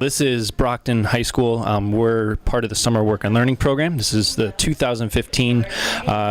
This is Brockton High School. We're part of the Summer Work and Learning Program. This is the 2015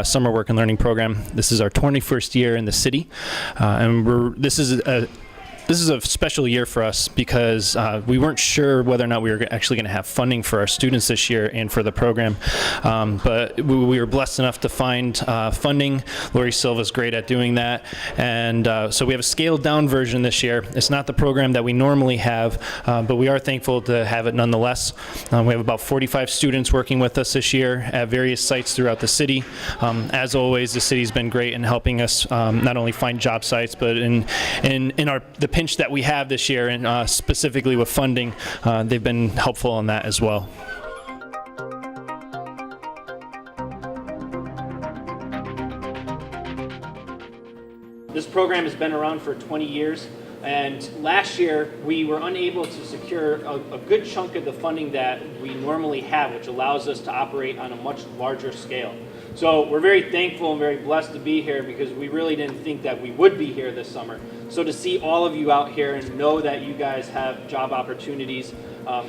Summer Work and Learning Program. This is our 21st year in the city, and this is a special year for us because we weren't sure whether or not we were actually going to have funding for our students this year and for the program. But we were blessed enough to find funding. Lori Silva's great at doing that. And so we have a scaled down version this year. It's not the program that we normally have, but we are thankful to have it nonetheless. We have about 45 students working with us this year at various sites throughout the city. As always, the city's been great in helping us not only find job sites, but in the pinch that we have this year, and specifically with funding, they've been helpful in that as well. This program has been around for 20 years, and last year we were unable to secure a good chunk of the funding that we normally have, which allows us to operate on a much larger scale. So we're very thankful and very blessed to be here because we really didn't think that we would be here this summer. So to see all of you out here and know that you guys have job opportunities,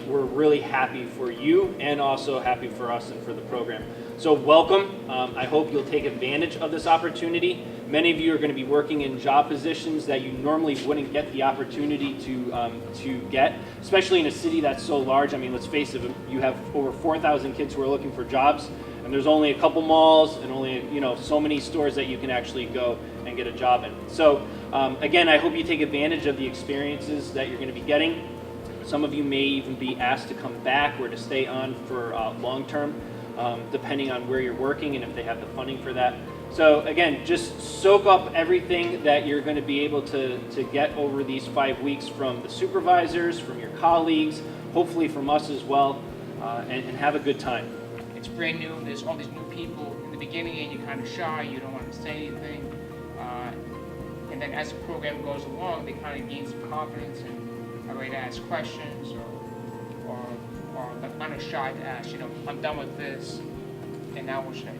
we're really happy for you and also happy for us and for the program. So welcome. I hope you'll take advantage of this opportunity. Many of you are going to be working in job positions that you normally wouldn't get the opportunity to get, especially in a city that's so large. I mean, let's face it, you have over 4,000 kids who are looking for jobs, and there's only a couple malls and only so many stores that you can actually go and get a job in. So again, I hope you take advantage of the experiences that you're going to be getting. Some of you may even be asked to come back or to stay on for long term, depending on where you're working and if they have the funding for that. So again, just soak up everything that you're going to be able to get over these 5 weeks from the supervisors, from your colleagues, hopefully from us as well, and have a good time. It's brand new, there's all these new people. In the beginning, and you're kind of shy, you don't want to say anything. And then as the program goes along, they kind of gain some confidence and are ready to ask questions or kind of shy to ask, I'm done with this, and now what should I do?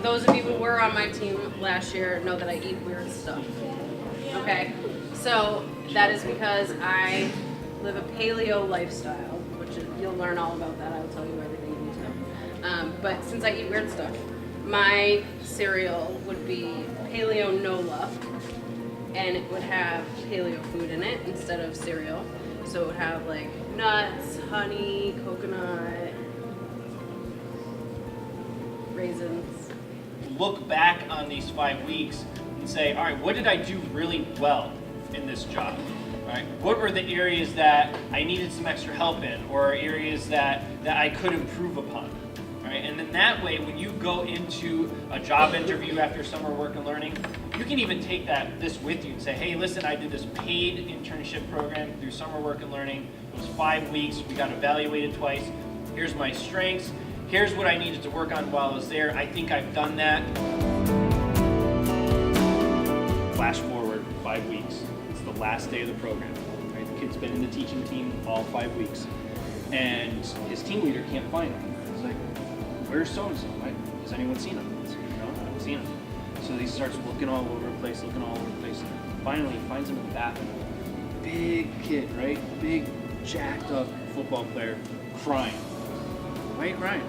Those of you who were on my team last year know that I eat weird stuff. Okay? So that is because I live a paleo lifestyle, which you'll learn all about that. I will tell you everything you need to know. But since I eat weird stuff, my cereal would be Paleo Nola, and it would have paleo food in it instead of cereal. So it would have like nuts, honey, coconut, raisins. Look back on these 5 weeks and say, all right, what did I do really well in this job? All right, what were the areas that I needed some extra help in, or areas that I could improve upon? Right? And then that way, when you go into a job interview after summer work and learning, you can even take this with you and say, hey, listen, I did this paid internship program through summer work and learning. It was 5 weeks. We got evaluated twice. Here's my strengths. Here's what I needed to work on while I was there. I think I've done that. Flash forward 5 weeks. It's the last day of the program. Right? The kid's been in the teaching team all 5 weeks. And his team leader can't find him. He's like, where's so-and-so? Right? Has anyone seen him? He's like, no, I haven't seen him. So he starts looking all over the place. Finally, he finds him in the bathroom. Big kid, right? Big, jacked up football player, crying. Why are you crying?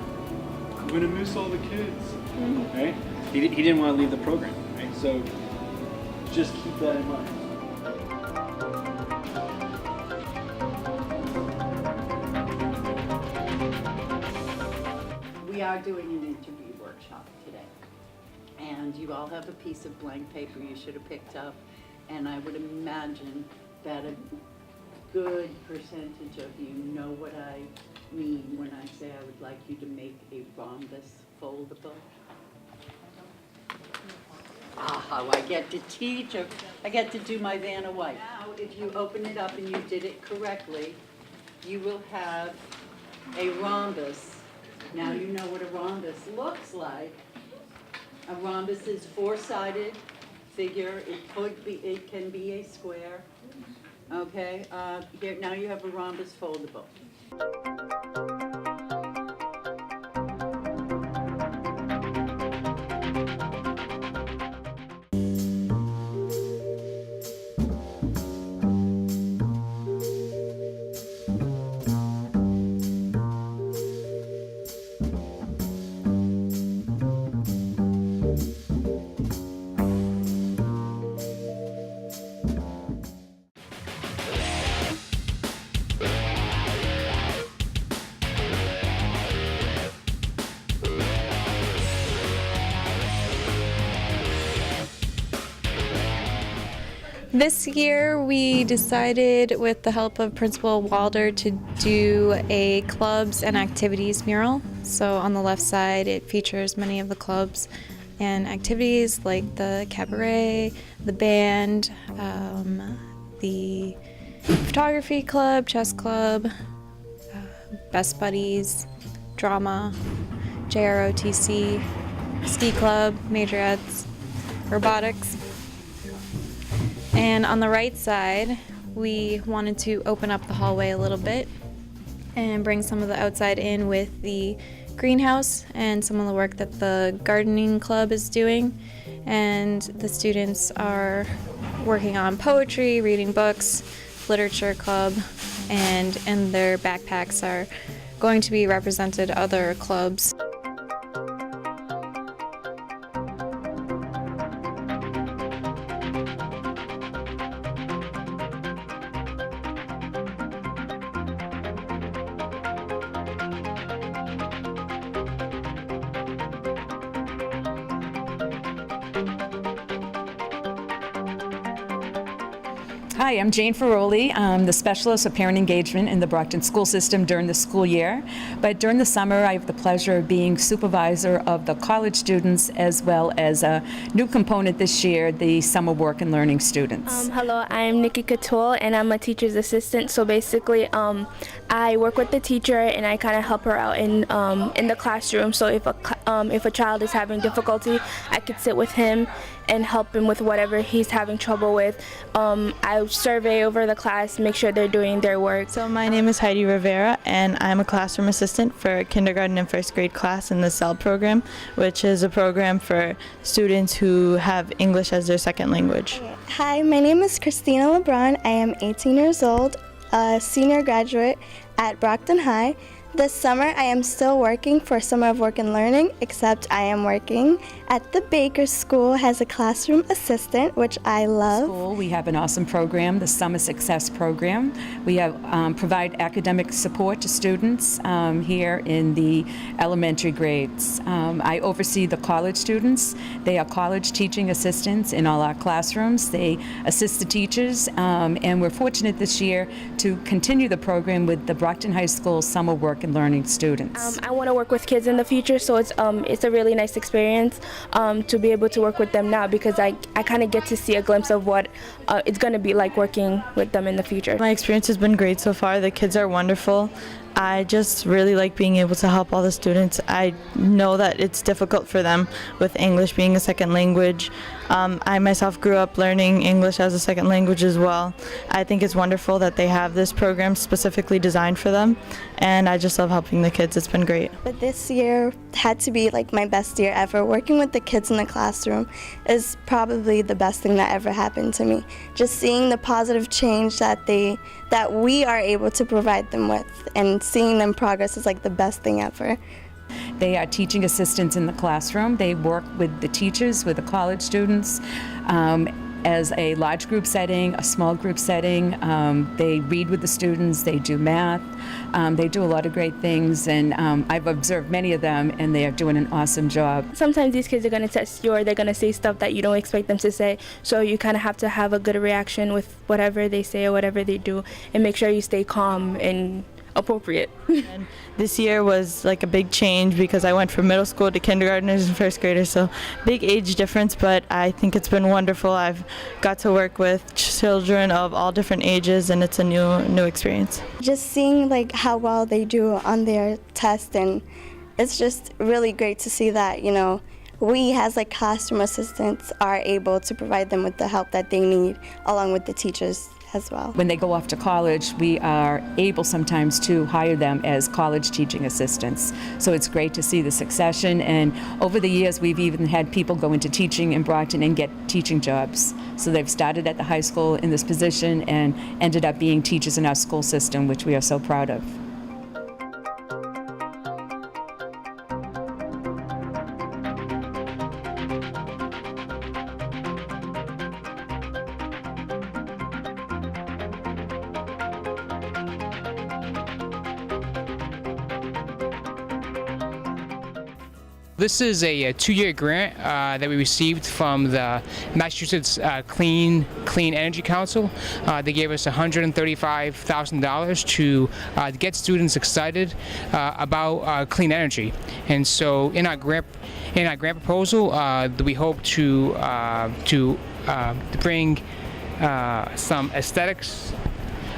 I'm gonna miss all the kids. Right? He didn't want to leave the program, right? So just keep that in mind. We are doing an interview workshop today, and you all have a piece of blank paper you should have picked up, and I would imagine that a good percentage of you know what I mean when I say I would like you to make a rhombus foldable. How I get to teach, or I get to do my Vanna White. Now, if you open it up and you did it correctly, you will have a rhombus. Now you know what a rhombus looks like. A rhombus is four-sided figure. It can be a square. Okay. Here now you have a rhombus foldable. This year we decided with the help of Principal Walder to do a clubs and activities mural. So on the left side it features many of the clubs and activities like the cabaret, the band, the photography club, chess club, Best Buddies, drama, JROTC, ski club, majorettes, robotics. And on the right side, we wanted to open up the hallway a little bit and bring some of the outside in with the greenhouse and some of the work that the gardening club is doing. And the students are working on poetry, reading books, literature club, and in their backpacks are going to be represented other clubs. Hi, I'm Jane Ferroli. I'm the specialist of parent engagement in the Brockton school system during the school year. But during the summer, I have the pleasure of being supervisor of the college students as well as a new component this year, the summer work and learning students. Hello, I'm Nikki Catul, and I'm a teacher's assistant. So basically, I work with the teacher and I kind of help her out in the classroom. So if a child is having difficulty, I could sit with him and help him with whatever he's having trouble with. I survey over the class, make sure they're doing their work. So my name is Heidi Rivera, and I'm a classroom assistant for kindergarten and first grade class in the CEL program, which is a program for students who have English as their second language. Hi, my name is Christina LeBron. I am 18 years old, a senior graduate at Brockton High. This summer, I am still working for Summer of Work and Learning, except I am working at the Baker School as a classroom assistant, which I love. School, we have an awesome program, the Summer Success Program. We have provide academic support to students here in the elementary grades. I oversee the college students. They are college teaching assistants in all our classrooms. They assist the teachers, and we're fortunate this year to continue the program with the Brockton High School Summer Work and Learning students. I want to work with kids in the future, so it's a really nice experience to be able to work with them now, because I kind of get to see a glimpse of what it's going to be like working with them in the future. My experience has been great so far. The kids are wonderful. I just really like being able to help all the students. I know that it's difficult for them with English being a second language. I myself grew up learning English as a second language as well. I think it's wonderful that they have this program specifically designed for them, and I just love helping the kids. It's been great. But this year had to be like my best year ever. Working with the kids in the classroom is probably the best thing that ever happened to me. Just seeing the positive change that we are able to provide them with, and seeing them progress is like the best thing ever. They are teaching assistants in the classroom. They work with the teachers, with the college students, as a large group setting, a small group setting. They read with the students, they do math, they do a lot of great things, and I've observed many of them, and they are doing an awesome job. Sometimes these kids are going to test you, or they're going to say stuff that you don't expect them to say, so you kind of have to have a good reaction with whatever they say or whatever they do, and make sure you stay calm and appropriate. And this year was like a big change because I went from middle school to kindergartners and first graders, so big age difference, but I think it's been wonderful. I've got to work with children of all different ages, and it's a new experience. Just seeing like how well they do on their test, and it's just really great to see that, you know, we as like classroom assistants are able to provide them with the help that they need along with the teachers as well. When they go off to college, we are able sometimes to hire them as college teaching assistants. So it's great to see the succession, and over the years we've even had people go into teaching in Brockton and get teaching jobs. So they've started at the high school in this position and ended up being teachers in our school system, which we are so proud of. This is a 2-year grant that we received from the Massachusetts Clean Energy Council. They gave us $135,000 to get students excited about clean energy. And so in our grant proposal, we hope to bring some aesthetics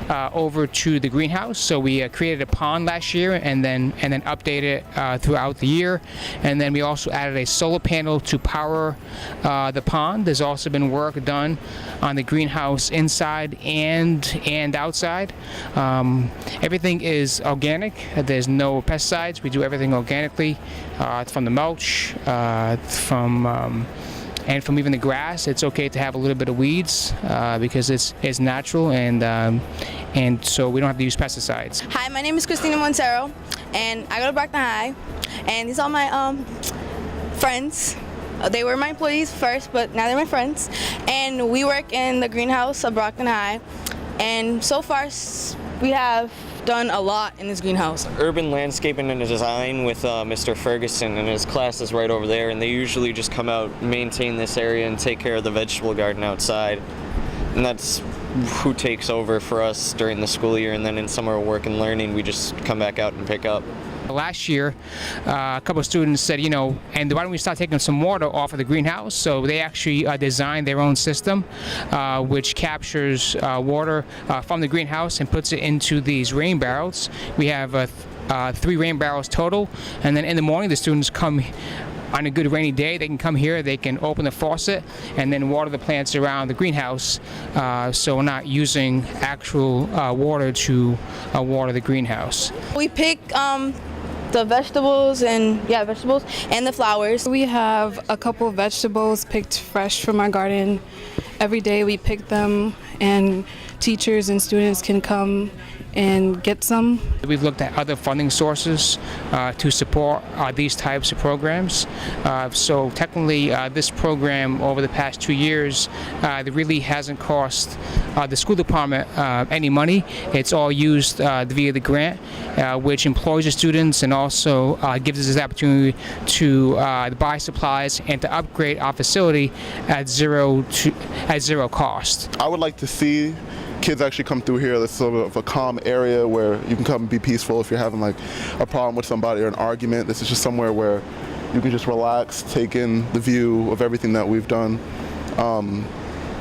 over to the greenhouse. So we created a pond last year and then updated it throughout the year. And then we also added a solar panel to power the pond. There's also been work done on the greenhouse inside and outside. Everything is organic. There's no pesticides. We do everything organically. It's from the mulch, and from even the grass. It's okay to have a little bit of weeds because it's natural, and so we don't have to use pesticides. Hi, my name is Christina Montero, and I go to Brockton High, and these are my friends. They were my employees first, but now they're my friends, and we work in the greenhouse of Brockton High, and so far we have done a lot in this greenhouse. Urban landscaping and design with Mr. Ferguson, and his class is right over there, and they usually just come out, maintain this area, and take care of the vegetable garden outside. And that's who takes over for us during the school year, and then in summer work and learning, we just come back out and pick up. Last year, a couple of students said, and why don't we start taking some water off of the greenhouse? So they actually designed their own system, which captures water from the greenhouse and puts it into these rain barrels. We have 3 rain barrels total, and then in the morning, the students come. On a good rainy day, they can come here, they can open the faucet, and then water the plants around the greenhouse, so we're not using actual water to water the greenhouse. We pick the vegetables and the flowers. We have a couple of vegetables picked fresh from our garden. Every day we pick them, and teachers and students can come and get some. We've looked at other funding sources to support these types of programs. So technically, this program over the past 2 years, it really hasn't cost the school department any money. It's all used via the grant, which employs the students and also gives us the opportunity to buy supplies and to upgrade our facility at zero cost. I would like to see kids actually come through here. It's sort of a calm area where you can come and be peaceful if you're having like a problem with somebody or an argument. This is just somewhere where you can just relax, take in the view of everything that we've done.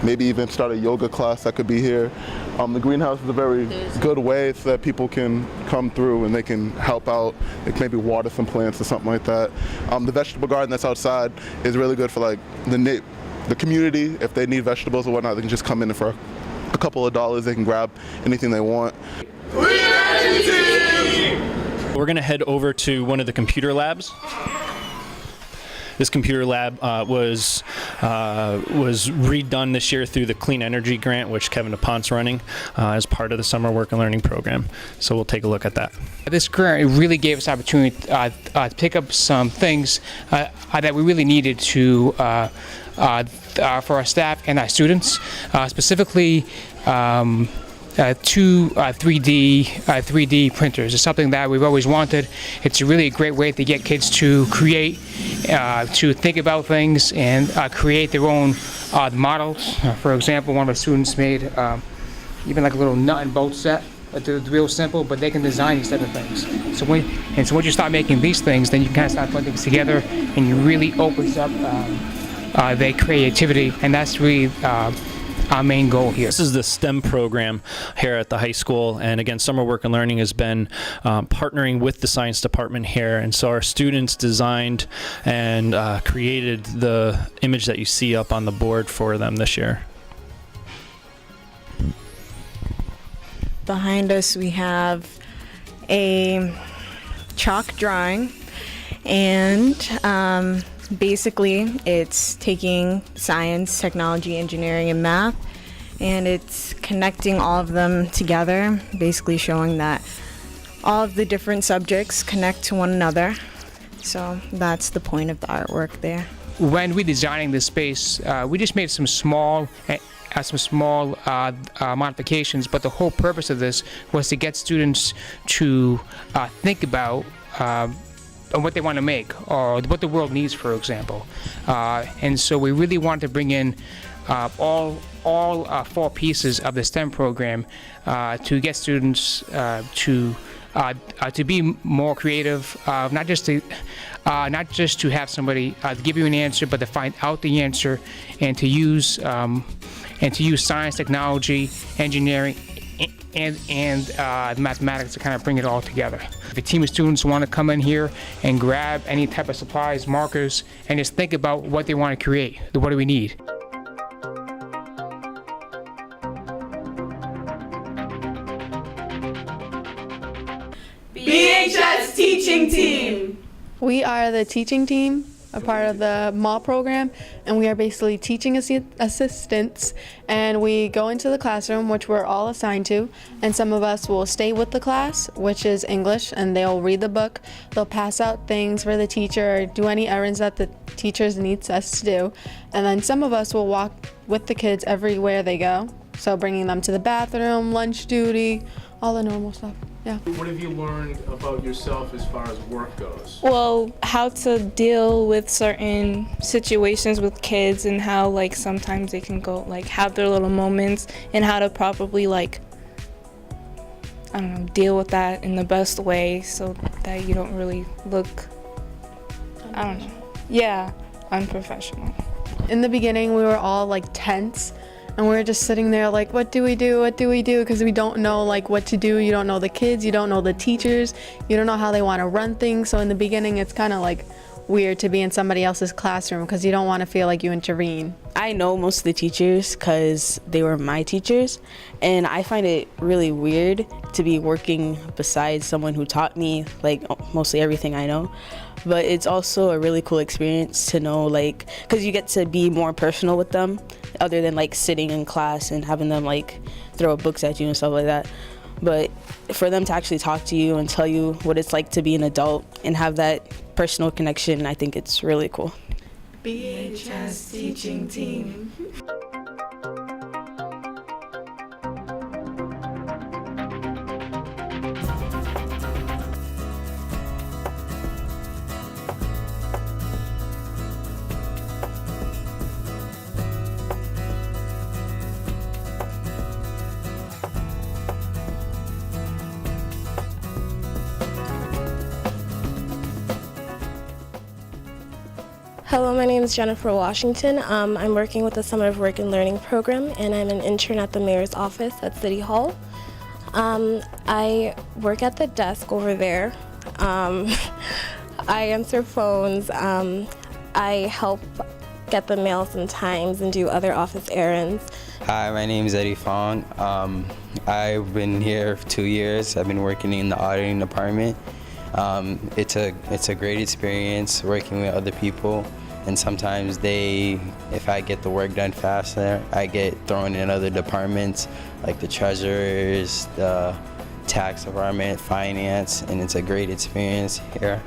Maybe even start a yoga class that could be here. The greenhouse is a very good way so that people can come through and they can help out, like maybe water some plants or something like that. The vegetable garden that's outside is really good for like the community. If they need vegetables or whatnot, they can just come in for a couple of dollars, they can grab anything they want. We're going to head over to one of the computer labs. This computer lab was redone this year through the Clean Energy Grant, which Kevin DuPont's running as part of the Summer Work and Learning Program. So we'll take a look at that. This grant really gave us the opportunity to pick up some things that we really needed to for our staff and our students, specifically 2 3D printers. It's something that we've always wanted. It's really a great way to get kids to create, to think about things and create their own models. For example, one of our students made even like a little nut and bolt set. They're real simple, but they can design these type of things. So once you start making these things, then you can kind of start putting things together, and it really opens up their creativity, and that's really our main goal here. This is the STEM program here at the high school, and again, Summer Work and Learning has been partnering with the science department here, and so our students designed and created the image that you see up on the board for them this year. Behind us we have a chalk drawing, and basically it's taking science, technology, engineering, and math, and it's connecting all of them together, basically showing that all of the different subjects connect to one another. So that's the point of the artwork there. When we designing this space, we just made some small modifications, but the whole purpose of this was to get students to think about what they want to make or what the world needs, for example. And so we really want to bring in all 4 pieces of the STEM program to get students to be more creative, not just to have somebody give you an answer, but to find out the answer and to use science, technology, engineering, and mathematics to kind of bring it all together. If a team of students want to come in here and grab any type of supplies, markers, and just think about what they want to create, what do we need? BHS Teaching Team! We are the teaching team, a part of the MAW program, and we are basically teaching assistants, and we go into the classroom, which we're all assigned to, and some of us will stay with the class, which is English, and they'll read the book, they'll pass out things for the teacher, or do any errands that the teachers needs us to do, and then some of us will walk with the kids everywhere they go, so bringing them to the bathroom, lunch duty, all the normal stuff. Yeah. What have you learned about yourself as far as work goes? Well, how to deal with certain situations with kids and how like sometimes they can go like have their little moments and how to properly like, I don't know, deal with that in the best way so that you don't really look, I don't know, yeah, unprofessional. In the beginning, we were all like tense. And we were just sitting there like, what do we do? What do we do? Because we don't know like what to do. You don't know the kids. You don't know the teachers. You don't know how they want to run things. So in the beginning, it's kind of like weird to be in somebody else's classroom because you don't want to feel like you intervene. I know most of the teachers because they were my teachers. And I find it really weird to be working beside someone who taught me like mostly everything I know. But it's also a really cool experience to know, like, because you get to be more personal with them other than like sitting in class and having them like throw books at you and stuff like that. But for them to actually talk to you and tell you what it's like to be an adult and have that personal connection, I think it's really cool. BHS Teaching Team. Hello, my name is Jennifer Washington. I'm working with the Summer of Work and Learning program, and I'm an intern at the Mayor's office at City Hall. I work at the desk over there. I answer phones. I help get the mail sometimes and do other office errands. Hi, my name is Eddie Fong. I've been here for 2 years. I've been working in the auditing department. It's a great experience working with other people, and sometimes if I get the work done faster, I get thrown in other departments like the treasurers, the tax department, finance, and it's a great experience here.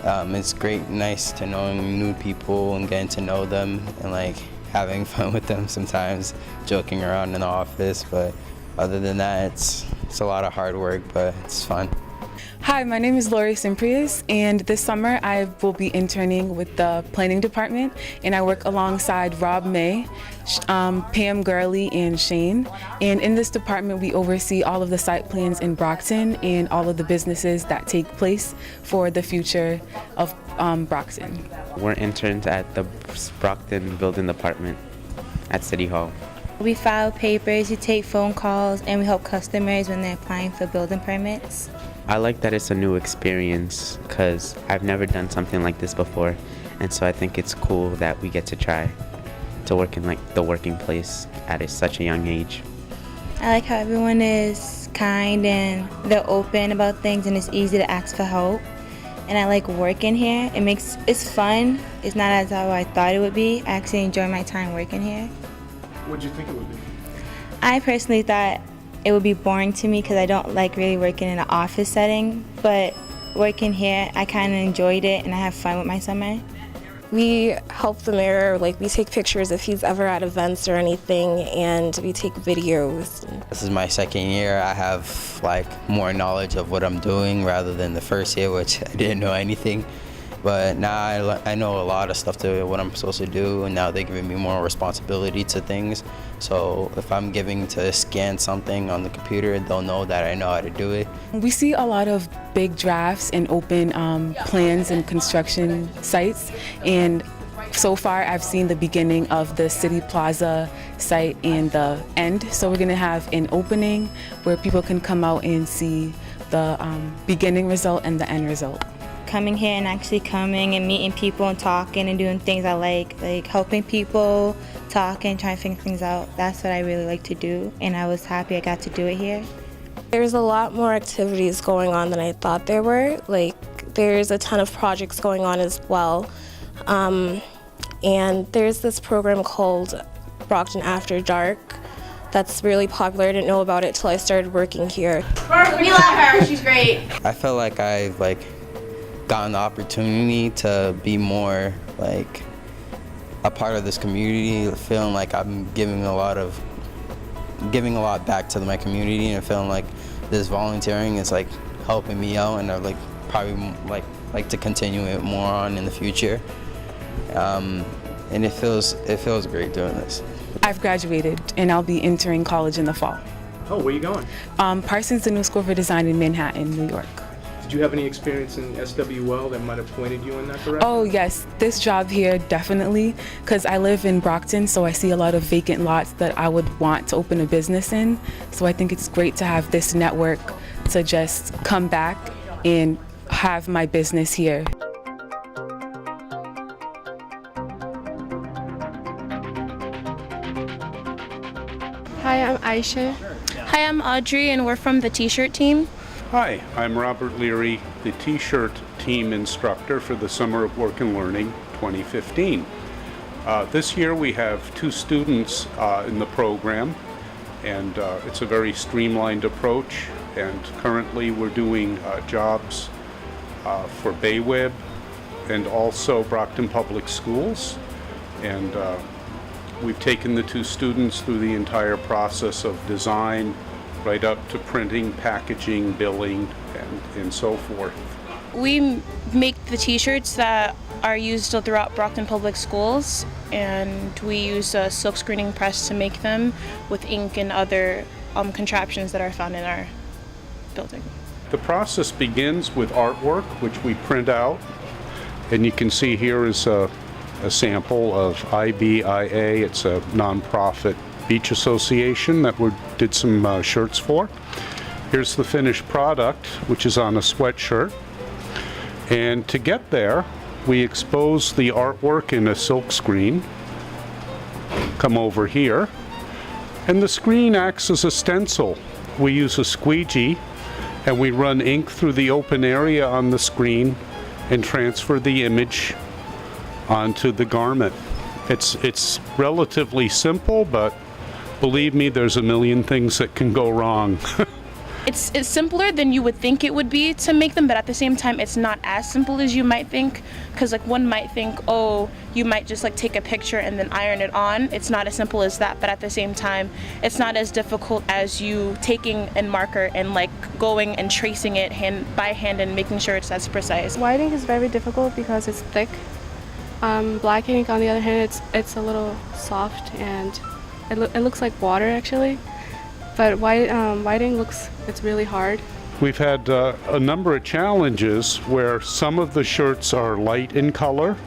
It's great, nice to know new people and getting to know them and like having fun with them sometimes, joking around in the office, but other than that, it's a lot of hard work, but it's fun. Hi, my name is Lori Simprius, and this summer I will be interning with the planning department, and I work alongside Rob May, Pam Gurley, and Shane. And in this department, we oversee all of the site plans in Brockton and all of the businesses that take place for the future of Brockton. We're interns at the Brockton Building Department at City Hall. We file papers, we take phone calls, and we help customers when they're applying for building permits. I like that it's a new experience because I've never done something like this before, and so I think it's cool that we get to try to work in like the working place at such a young age. I like how everyone is kind and they're open about things, and it's easy to ask for help. And I like working here. It's fun. It's not as how I thought it would be. I actually enjoy my time working here. What did you think it would be? I personally thought it would be boring to me because I don't like really working in an office setting, but working here, I kind of enjoyed it and I have fun with my summer. We help the mayor, like we take pictures if he's ever at events or anything, and we take videos. This is my second year. I have like more knowledge of what I'm doing rather than the first year, which I didn't know anything. But now I know a lot of stuff to what I'm supposed to do, and now they're giving me more responsibility to things. So if I'm giving to scan something on the computer, they'll know that I know how to do it. We see a lot of big drafts and open plans and construction sites, and so far I've seen the beginning of the City Plaza site and the end. So we're gonna have an opening where people can come out and see the beginning result and the end result. Coming here and actually coming and meeting people and talking and doing things I like helping people, talking, trying to figure things out. That's what I really like to do, and I was happy I got to do it here. There's a lot more activities going on than I thought there were. Like, there's a ton of projects going on as well. And there's this program called Brockton After Dark that's really popular. I didn't know about it till I started working here. We love her, she's great. I felt like I've gotten the opportunity to be more a part of this community, feeling like I'm giving a lot back to my community, and feeling like this volunteering is helping me out, and I'd probably like to continue it more on in the future. And it feels great doing this. I've graduated and I'll be entering college in the fall. Oh, where are you going? Parsons, the New School for Design in Manhattan, New York. Did you have any experience in SWL that might have pointed you in that direction? Oh yes, this job here definitely, because I live in Brockton, so I see a lot of vacant lots that I would want to open a business in. So I think it's great to have this network to just come back and have my business here. Hi, I'm Aisha. Hi, I'm Audrey, and we're from the T-shirt team. Hi, I'm Robert Leary, the T-shirt team instructor for the Summer of Work and Learning 2015. This year we have 2 students in the program, and it's a very streamlined approach, and currently we're doing jobs for BayWeb and also Brockton Public Schools, and we've taken the 2 students through the entire process of design, right up to printing, packaging, billing, and so forth. We make the T-shirts that are used throughout Brockton Public Schools, and we use a silk screening press to make them with ink and other contraptions that are found in our building. The process begins with artwork, which we print out, and you can see here is a sample of IBIA. It's a nonprofit beach association that we did some shirts for. Here's the finished product, which is on a sweatshirt. And to get there, we expose the artwork in a silk screen. Come over here. And the screen acts as a stencil. We use a squeegee, and we run ink through the open area on the screen and transfer the image onto the garment. It's relatively simple, but believe me, there's a million things that can go wrong. It's simpler than you would think it would be to make them, but at the same time, it's not as simple as you might think. Because one might think, oh, you might just take a picture and then iron it on. It's not as simple as that, but at the same time, it's not as difficult as you taking a marker and going and tracing it by hand and making sure it's as precise. White ink is very difficult because it's thick. Black ink, on the other hand, it's a little soft and it looks like water actually. But white ink it's really hard. We've had a number of challenges where some of the shirts are light in color,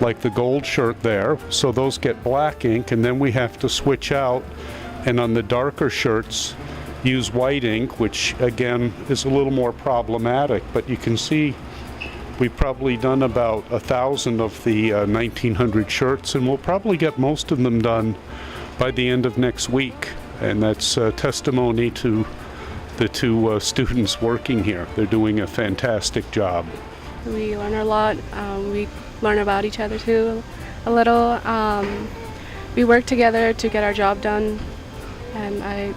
like the gold shirt there, so those get black ink, and then we have to switch out, and on the darker shirts use white ink, which again is a little more problematic, but you can see we've probably done about 1,000 of the 1,900 shirts, and we'll probably get most of them done by the end of next week. And that's testimony to the 2 students working here. They're doing a fantastic job. We learn a lot. We learn about each other too a little. We work together to get our job done, and I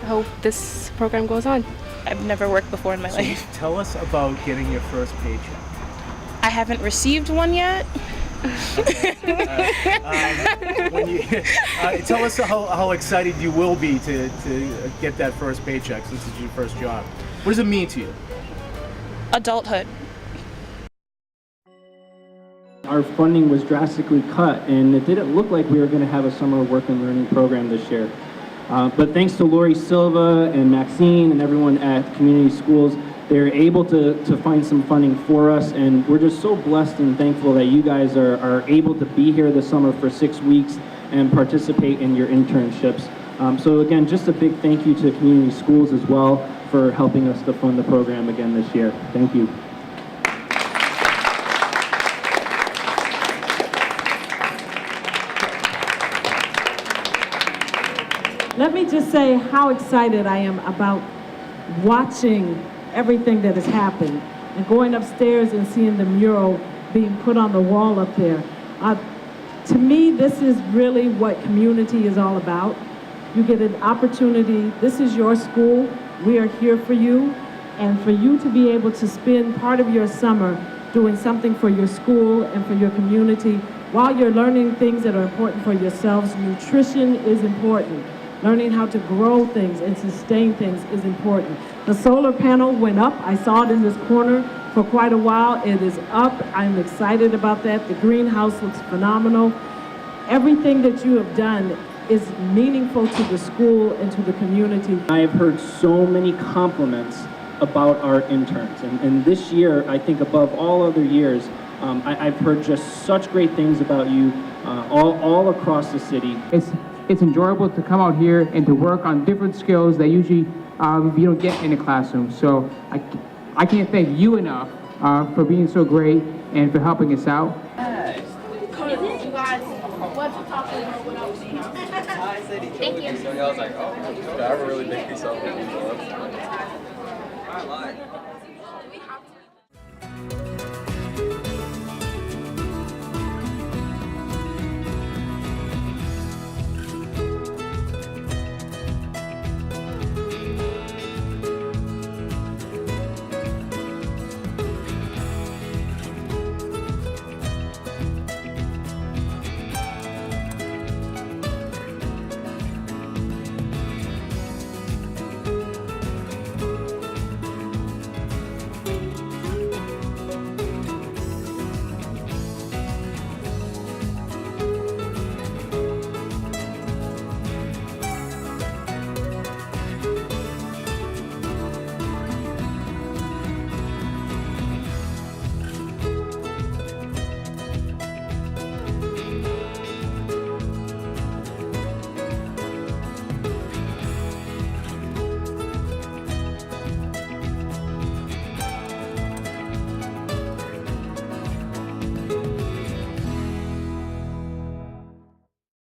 hope this program goes on. I've never worked before in my life. Tell us about getting your first paycheck. I haven't received one yet, Tell us how excited you will be to get that first paycheck since it's your first job. What does it mean to you? Adulthood. Our funding was drastically cut, and it didn't look like we were going to have a summer work and learning program this year. But thanks to Lori Silva and Maxine and everyone at Community Schools, they're able to find some funding for us, and we're just so blessed and thankful that you guys are able to be here this summer for 6 weeks and participate in your internships. So again, just a big thank you to Community Schools as well for helping us to fund the program again this year. Thank you. Let me just say how excited I am about watching everything that has happened and going upstairs and seeing the mural being put on the wall up there. To me, this is really what community is all about. You get an opportunity. This is your school. We are here for you. And for you to be able to spend part of your summer doing something for your school and for your community while you're learning things that are important for yourselves. Nutrition is important. Learning how to grow things and sustain things is important. The solar panel went up. I saw it in this corner for quite a while. It is up. I'm excited about that. The greenhouse looks phenomenal. Everything that you have done is meaningful to the school and to the community. I have heard so many compliments about our interns, and this year, I think above all other years, I've heard just such great things about you all across the city. It's enjoyable to come out here and to work on different skills that usually you don't get in a classroom. So I can't thank you enough for being so great and for helping us out. Thank you. I was like, oh, I have a really big piece of it.